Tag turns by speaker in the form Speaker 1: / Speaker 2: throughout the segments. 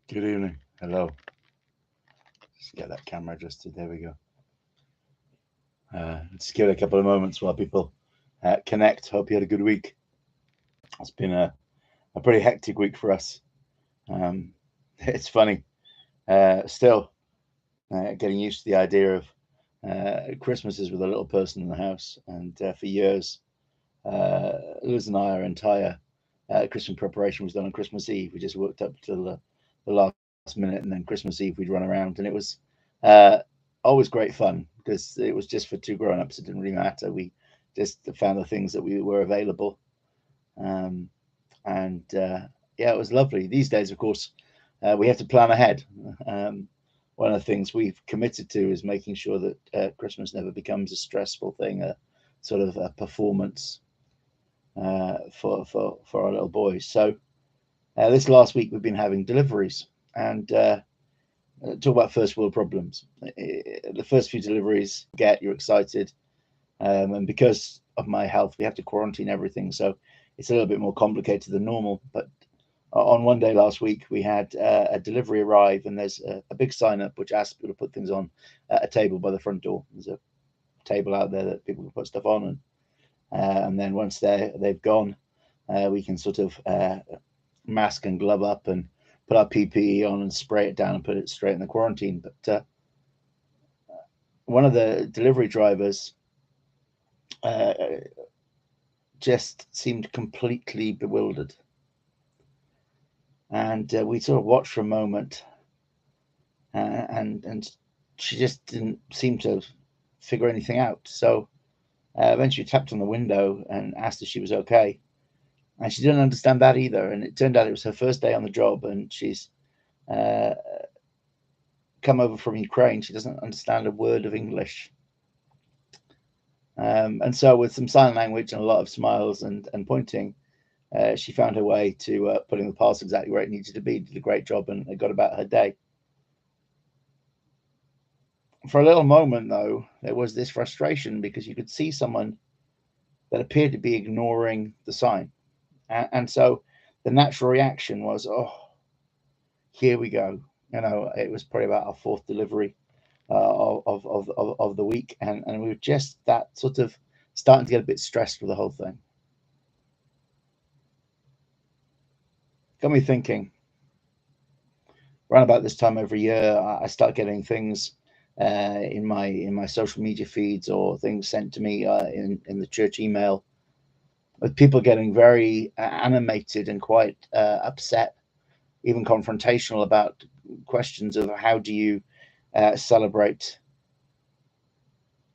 Speaker 1: Good evening. Hello. Just get that camera adjusted. There we go. Let's give it a couple of moments while people connect. Hope you had a good week. It's been a pretty hectic week for us. Um, it's funny. Still getting used to the idea of Christmases with a little person in the house. And for years, Liz and I, our entire Christmas preparation was done on Christmas Eve. We just worked up till the last minute, and then Christmas Eve we'd run around, and it was uh, always great fun because it was just for two grown-ups. It didn't really matter. We just found the things that we were available, um, and yeah, it was lovely. These days, of course, we have to plan ahead. Um, One of the things we've committed to is making sure that Christmas never becomes a stressful thing, a sort of a performance for our little boys. So this last week we've been having deliveries and talk about first world problems. The first few deliveries you're excited, and because of my health, we have to quarantine everything, so it's a little bit more complicated than normal. But on one day last week, we had a delivery arrive, and there's a big sign up which asks people to put things on a table by the front door. There's a table out there that people can put stuff on, and then once they've gone, we can sort of mask and glove up and put our PPE on and spray it down and put it straight in the quarantine. But one of the delivery drivers uh, just seemed completely bewildered, and we sort of watched for a moment, and she just didn't seem to figure anything out. So eventually tapped on the window and asked if she was okay, and she didn't understand that either. And it turned out it was her first day on the job, and she's uh, come over from Ukraine. She doesn't understand a word of English. And so, with some sign language and a lot of smiles and pointing, she found her way to putting the parcel exactly where it needed to be. Did a great job and got about her day. For a little moment, though, there was this frustration because you could see someone that appeared to be ignoring the sign. And so the natural reaction was, oh, here we go. It was probably about our fourth delivery of the week. And we were just that sort of starting to get a bit stressed with the whole thing. Got me thinking, around about this time every year, I start getting things in my social media feeds or things sent to me in the church email with people getting very animated and quite upset, even confrontational about questions of how do you celebrate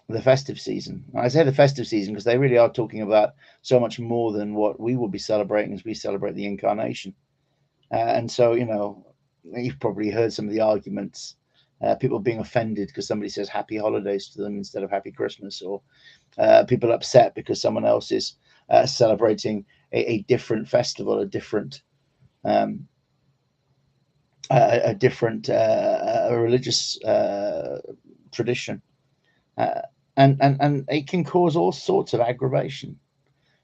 Speaker 1: the festive season. And I say the festive season because they really are talking about so much more than what we will be celebrating as we celebrate the incarnation. And so, you've probably heard some of the arguments. People being offended because somebody says happy holidays to them instead of happy Christmas, or people upset because someone else is celebrating a different festival, um, a different a religious tradition, uh, and it can cause all sorts of aggravation.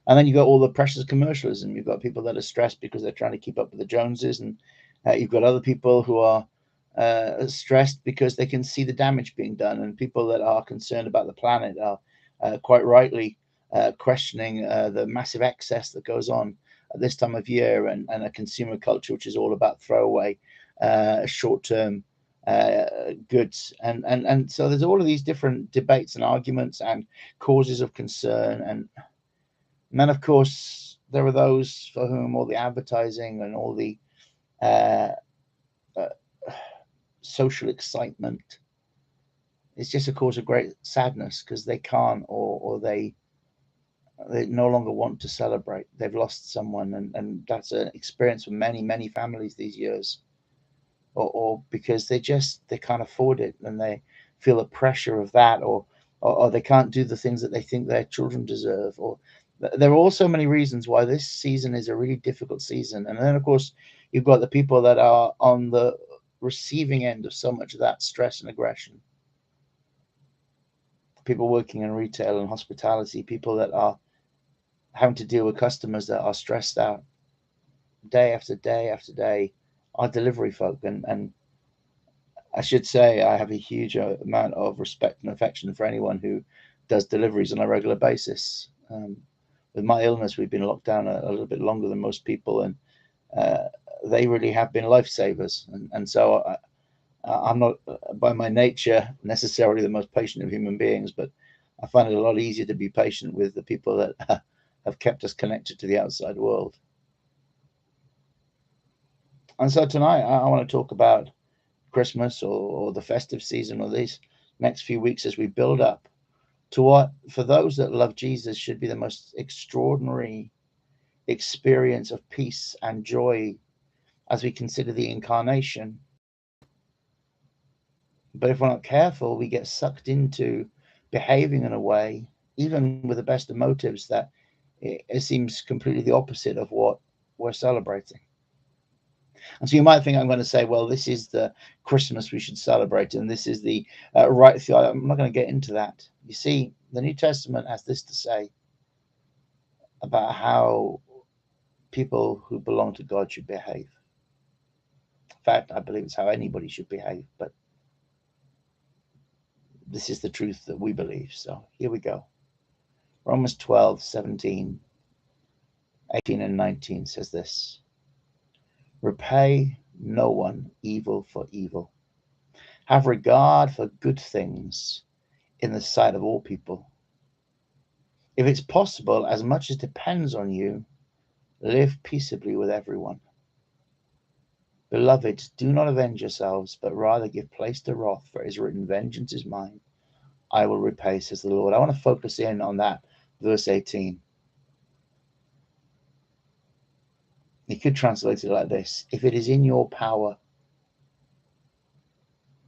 Speaker 1: And then you've got all the precious commercialism. You've got people that are stressed because they're trying to keep up with the Joneses, and you've got other people who are stressed because they can see the damage being done, and people that are concerned about the planet are quite rightly questioning the massive excess that goes on at this time of year, and a consumer culture which is all about throwaway, short-term uh, goods, and so there's all of these different debates and arguments and causes of concern, and then of course there are those for whom all the advertising and all the uh, uh, social excitement is just a cause of great sadness because they can't, or they no longer want to celebrate. They've lost someone, and that's an experience for many families these years, or because they can't afford it and they feel the pressure of that, or they can't do the things that they think their children deserve, or there are also many reasons why this season is a really difficult season. And then of course you've got the people that are on the receiving end of so much of that stress and aggression, people working in retail and hospitality, people that are having to deal with customers that are stressed out day after day after day, our delivery folk. And I should say I have a huge amount of respect and affection for anyone who does deliveries on a regular basis. With my illness, we've been locked down a little bit longer than most people, and uh, they really have been lifesavers. And so I'm not, by my nature, necessarily the most patient of human beings, but I find it a lot easier to be patient with the people that have kept us connected to the outside world. And so tonight, I want to talk about Christmas or the festive season or these next few weeks as we build up to what, for those that love Jesus, should be the most extraordinary experience of peace and joy as we consider the incarnation. But if we're not careful, we get sucked into behaving in a way, even with the best of motives, that it seems completely the opposite of what we're celebrating. And so you might think I'm going to say, well, this is the Christmas we should celebrate, and this is the right thing. I'm not going to get into that. You see, the New Testament has this to say about how people who belong to God should behave. In fact, I believe it's how anybody should behave, but this is the truth that we believe. So here we go. Romans 12, 17, 18, and 19 says this: Repay no one evil for evil. Have regard for good things in the sight of all people. If it's possible, as much as depends on you, live peaceably with everyone. Beloved, do not avenge yourselves, but rather give place to wrath, for it is written, Vengeance is mine, I will repay, says the Lord. I want to focus in on that, verse 18. You could translate it like this: if it is in your power,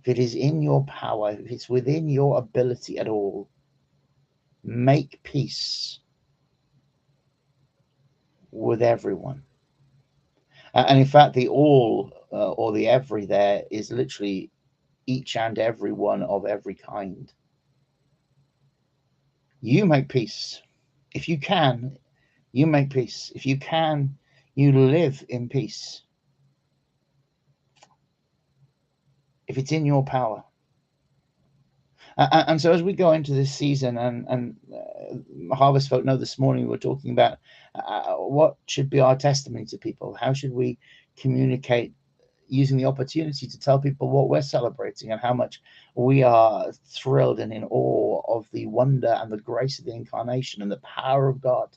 Speaker 1: if it is in your power, if it's within your ability at all, make peace with everyone. And in fact, the all or the every there is literally each and every one of every kind. You make peace. If you can, you make peace. If you can, you live in peace. If it's in your power. And so as we go into this season, and Harvest folk know this morning we were talking about what should be our testimony to people. How should we communicate, using the opportunity to tell people what we're celebrating and how much we are thrilled and in awe of the wonder and the grace of the incarnation and the power of God.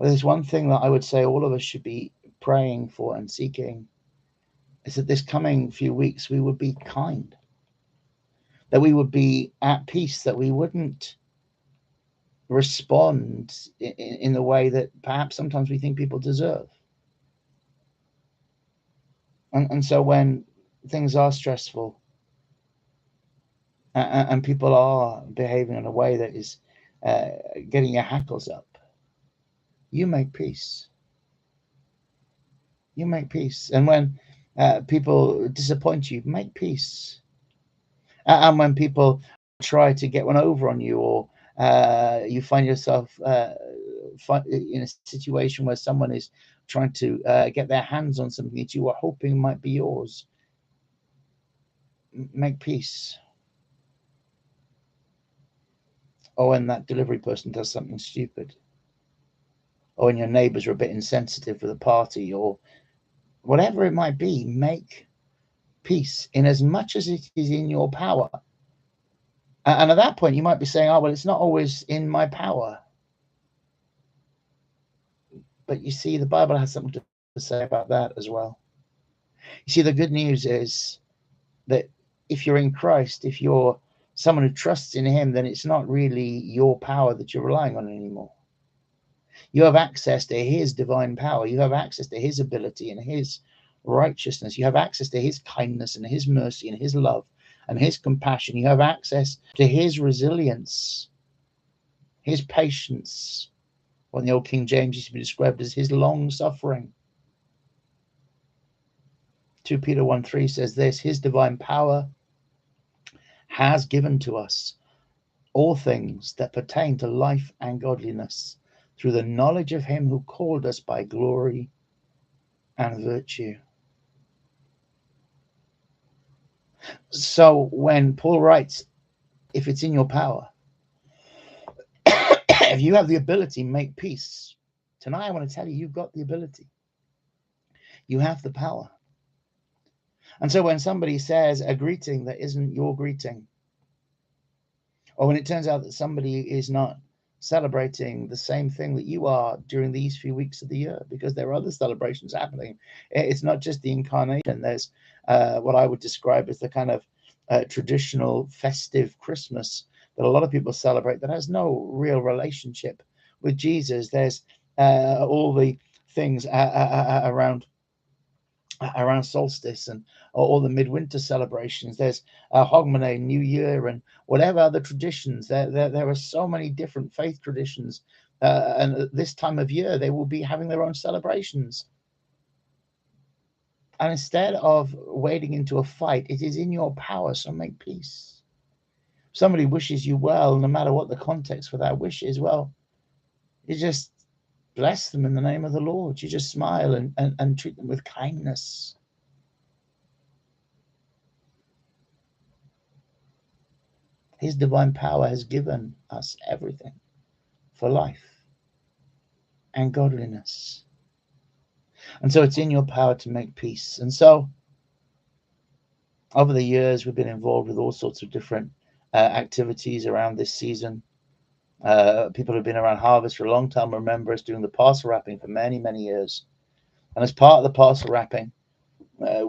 Speaker 1: There's one thing that I would say all of us should be praying for and seeking, is that this coming few weeks we would be kind, that we would be at peace, that we wouldn't respond in the way that perhaps sometimes we think people deserve. And so when things are stressful and people are behaving in a way that is getting your hackles up, you make peace. You make peace. And when people disappoint you, make peace. And when people try to get one over on you, or you find yourself in a situation where someone is trying to get their hands on something that you were hoping might be yours, make peace. Or when that delivery person does something stupid, or when your neighbors are a bit insensitive with a party, or whatever it might be, make peace in as much as it is in your power. And at that point, you might be saying, oh, well, it's not always in my power. But you see, the Bible has something to say about that as well. You see, the good news is that if you're in Christ, if you're someone who trusts in him, then it's not really your power that you're relying on anymore. You have access to his divine power. You have access to his ability and his righteousness. You have access to his kindness and his mercy and his love and his compassion. You have access to his resilience, his patience. What in the old King James used to be described as his long suffering. 2 Peter 1:3 says this: his divine power has given to us all things that pertain to life and godliness, through the knowledge of him who called us by glory and virtue. So when Paul writes, if it's in your power, if you have the ability, make peace. Tonight I want to tell you, you've got the ability. You have the power. And so when somebody says a greeting that isn't your greeting, or when it turns out that somebody is not celebrating the same thing that you are during these few weeks of the year, because there are other celebrations happening. It's not just the incarnation. There's what I would describe as the kind of traditional festive Christmas that a lot of people celebrate that has no real relationship with Jesus. There's all the things around solstice and all the midwinter celebrations. There's Hogmanay, New Year, and whatever other traditions. There are so many different faith traditions, and at this time of year they will be having their own celebrations. And instead of wading into a fight, it is in your power, so make peace. If somebody wishes you well, no matter what the context for that wish is, well, you just bless them in the name of the Lord. You just smile and treat them with kindness. His divine power has given us everything for life and godliness. And so it's in your power to make peace. And so over the years, we've been involved with all sorts of different activities around this season. People who've been around Harvest for a long time remember us doing the parcel wrapping for many, many years. And as part of the parcel wrapping,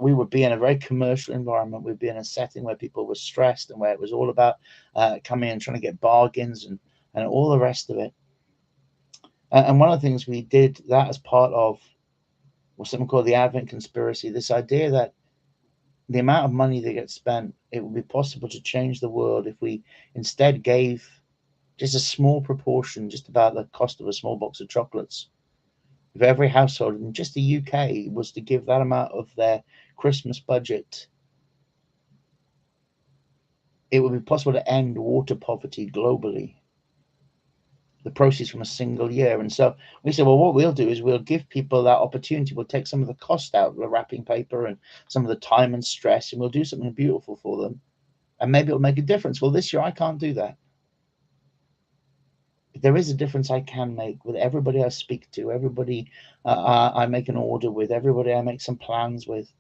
Speaker 1: we would be in a very commercial environment. We'd be in a setting where people were stressed and where it was all about coming and trying to get bargains and all the rest of it. And one of the things we did that as part of was something called the Advent Conspiracy, this idea that the amount of money that gets spent, it would be possible to change the world if we instead gave just a small proportion, just about the cost of a small box of chocolates. If every household in just the UK was to give that amount of their Christmas budget, it would be possible to end water poverty globally. The proceeds from a single year. And so we said, well, what we'll do is we'll give people that opportunity. We'll take some of the cost out of the wrapping paper and some of the time and stress, and we'll do something beautiful for them. And maybe it'll make a difference. Well, this year I can't do that. There is a difference I can make with everybody I speak to, everybody I make an order with, everybody I make some plans with.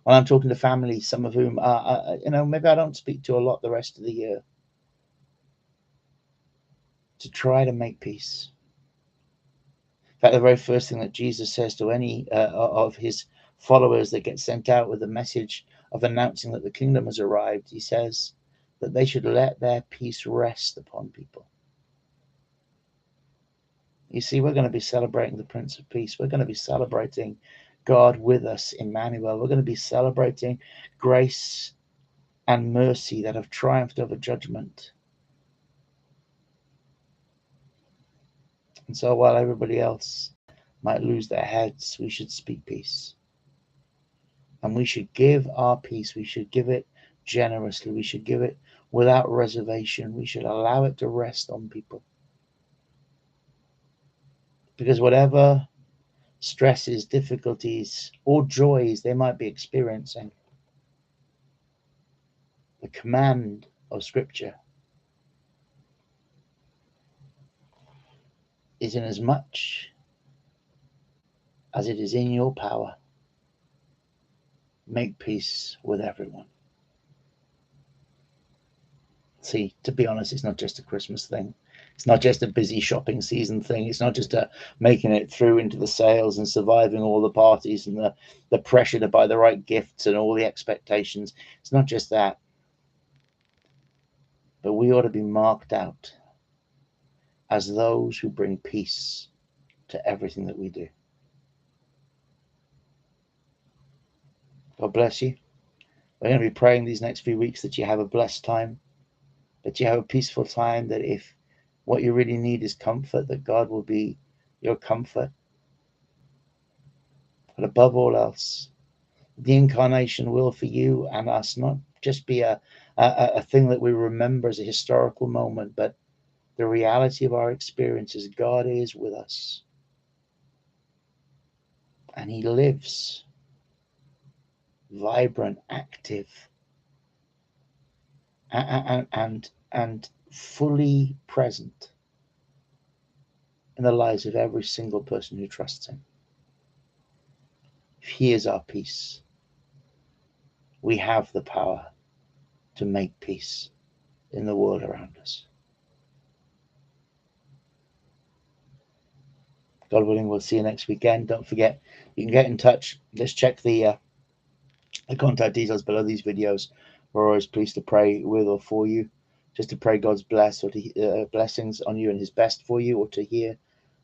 Speaker 1: When I'm talking to families, some of whom, maybe I don't speak to a lot the rest of the year, to try to make peace. In fact, the very first thing that Jesus says to any of his followers that get sent out with the message of announcing that the kingdom has arrived, he says that they should let their peace rest upon people. You see, we're going to be celebrating the Prince of Peace. We're going to be celebrating God with us, Emmanuel. We're going to be celebrating grace and mercy that have triumphed over judgment. And so while everybody else might lose their heads, we should speak peace. And we should give our peace. We should give it generously. We should give it without reservation. We should allow it to rest on people. Because whatever stresses, difficulties, or joys they might be experiencing, the command of Scripture is in as much as it is in your power, make peace with everyone. See, to be honest, it's not just a Christmas thing. It's not just a busy shopping season thing. It's not just making it through into the sales and surviving all the parties and the pressure to buy the right gifts and all the expectations. It's not just that. But we ought to be marked out as those who bring peace to everything that we do. God bless you. We're going to be praying these next few weeks that you have a blessed time, that you have a peaceful time, that if what you really need is comfort, that God will be your comfort. But above all else, the incarnation will for you and us not just be a thing that we remember as a historical moment, but the reality of our experience is God is with us. and he lives vibrant, active, and fully present in the lives of every single person who trusts him. If he is our peace, we have the power to make peace in the world around us. God willing, we'll see you next weekend. Don't forget, you can get in touch. Let's check the contact details below these videos. We're always pleased to pray with or for you, just to pray God's blessings on you and his best for you, or to hear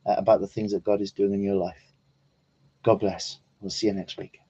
Speaker 1: about the things that God is doing in your life. God bless. We'll see you next week.